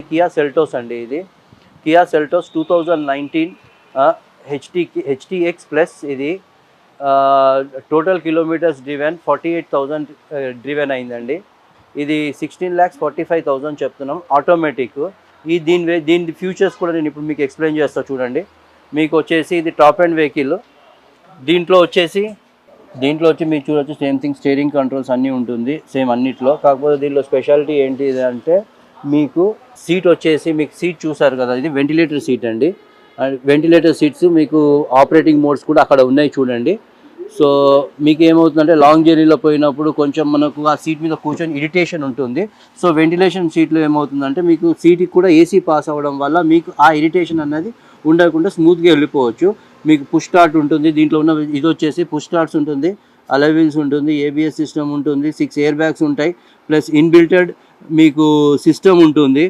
Kia Seltos అండి. ఇది Kia Seltos 2019 HTX plus. ఇది టోటల్ కిలోమీటర్స్ డ్రివెన్ 48,000 డ్రివెన్ అయిందండి. ఇది 16,45,000 చెప్తున్నాం. ఆటోమేటిక్. దీని ఫ్యూచర్స్ కూడా నేను ఇప్పుడు మీకు ఎక్స్ప్లెయిన్ చేస్తా చూడండి. మీకు వచ్చేసి ఇది టాప్ అండ్ వెహికల్. దీంట్లో వచ్చి మీరు చూడొచ్చు సేమ్ థింగ్, స్టీరింగ్ కంట్రోల్స్ అన్నీ ఉంటుంది సేమ్ అన్నిట్లో. కాకపోతే దీనిలో స్పెషాలిటీ ఏంటి అంటే మీకు సీట్ వచ్చేసి, మీకు సీట్ చూసారు కదా, ఇది వెంటిలేటర్ సీట్ అండి. వెంటిలేటర్ సీట్స్ మీకు ఆపరేటింగ్ మోడ్స్ కూడా అక్కడ ఉన్నాయి చూడండి. సో మీకు ఏమవుతుందంటే లాంగ్ జర్నీలో పోయినప్పుడు కొంచెం మనకు ఆ సీట్ మీద కూర్చొని ఇరిటేషన్ ఉంటుంది. సో వెంటిలేషన్ సీట్లో ఏమవుతుందంటే మీకు సీట్కి కూడా ఏసీ పాస్ అవ్వడం వల్ల మీకు ఆ ఇరిటేషన్ అన్నది ఉండకుండా స్మూత్గా వెళ్ళిపోవచ్చు. మీకు పుష్ స్టార్ట్ ఉంటుంది. దీంట్లో ఉన్న ఇది వచ్చేసి పుష్ స్టార్ట్స్ ఉంటుంది, అలై వీల్స్ ఉంటుంది, ఏబిఎస్ సిస్టమ్ ఉంటుంది, 6 ఎయిర్ బ్యాగ్స్ ఉంటాయి, ప్లస్ ఇన్బిల్టెడ్ మీకు సిస్టమ్ ఉంటుంది.